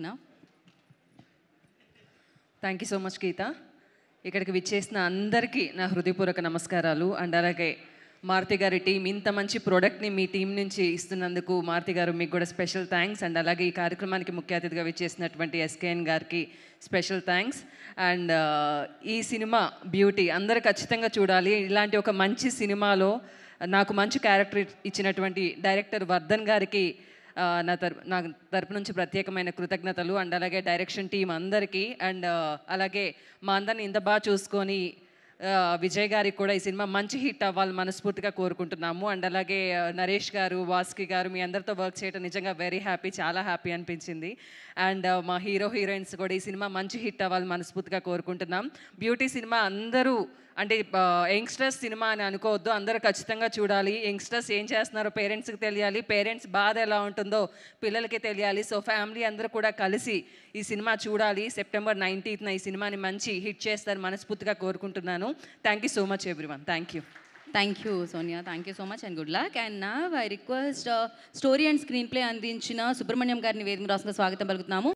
now. Thank you so much Geetha. ఇక్కడికి విచ్చేసిన అందరికీ నా హృదయపూర్వక నమస్కారాలు. అండ్ అలాగే మారుతి గారి టీం ఇంత మంచి ప్రోడక్ట్ని మీ టీం నుంచి ఇస్తున్నందుకు మారుతి గారు మీకు కూడా స్పెషల్ థ్యాంక్స్. అండ్ అలాగే ఈ కార్యక్రమానికి ముఖ్య అతిథిగా విచ్చేసినటువంటి ఎస్కేఎన్ గారికి స్పెషల్ థ్యాంక్స్. అండ్ ఈ సినిమా బ్యూటీ అందరూ ఖచ్చితంగా చూడాలి. ఇలాంటి ఒక మంచి సినిమాలో నాకు మంచి క్యారెక్టర్ ఇచ్చినటువంటి డైరెక్టర్ వర్ధన్ గారికి నా తరపు నుంచి ప్రత్యేకమైన కృతజ్ఞతలు. అండ్ అలాగే డైరెక్షన్ టీం అందరికీ, అండ్ అలాగే మా అందరిని ఇంత బాగా చూసుకొని విజయ్ గారికి కూడా ఈ సినిమా మంచి హిట్ అవ్వాలి మనస్ఫూర్తిగా కోరుకుంటున్నాము. అండ్ అలాగే నరేష్ గారు, వాస్కి గారు, మీ అందరితో వర్క్ చేయడం నిజంగా వెరీ హ్యాపీ, చాలా హ్యాపీ అనిపించింది. అండ్ మా హీరో హీరోయిన్స్ కూడా ఈ సినిమా మంచి హిట్ అవ్వాలి మనస్ఫూర్తిగా కోరుకుంటున్నాం. బ్యూటీ సినిమా అందరూ అంటే యంగ్స్టర్స్ సినిమా అని అనుకోవద్దు, అందరూ ఖచ్చితంగా చూడాలి. యంగ్స్టర్స్ ఏం చేస్తున్నారో పేరెంట్స్కి తెలియాలి, పేరెంట్స్ బాధ ఎలా ఉంటుందో పిల్లలకి తెలియాలి. సో ఫ్యామిలీ అందరూ కూడా కలిసి ఈ సినిమా చూడాలి. September 19th ఈ సినిమాని మంచి హిట్ చేస్తారు మనస్ఫూర్తిగా కోరుకుంటున్నాను. Thank you so much everyone. Thank you. Thank you, Sonia. Thank you so much and good luck. And now I request story and screenplay అందించిన సుబ్రహ్మణ్యం గారిని వేదిక రాసిన స్వాగతం పలుకుతున్నాము.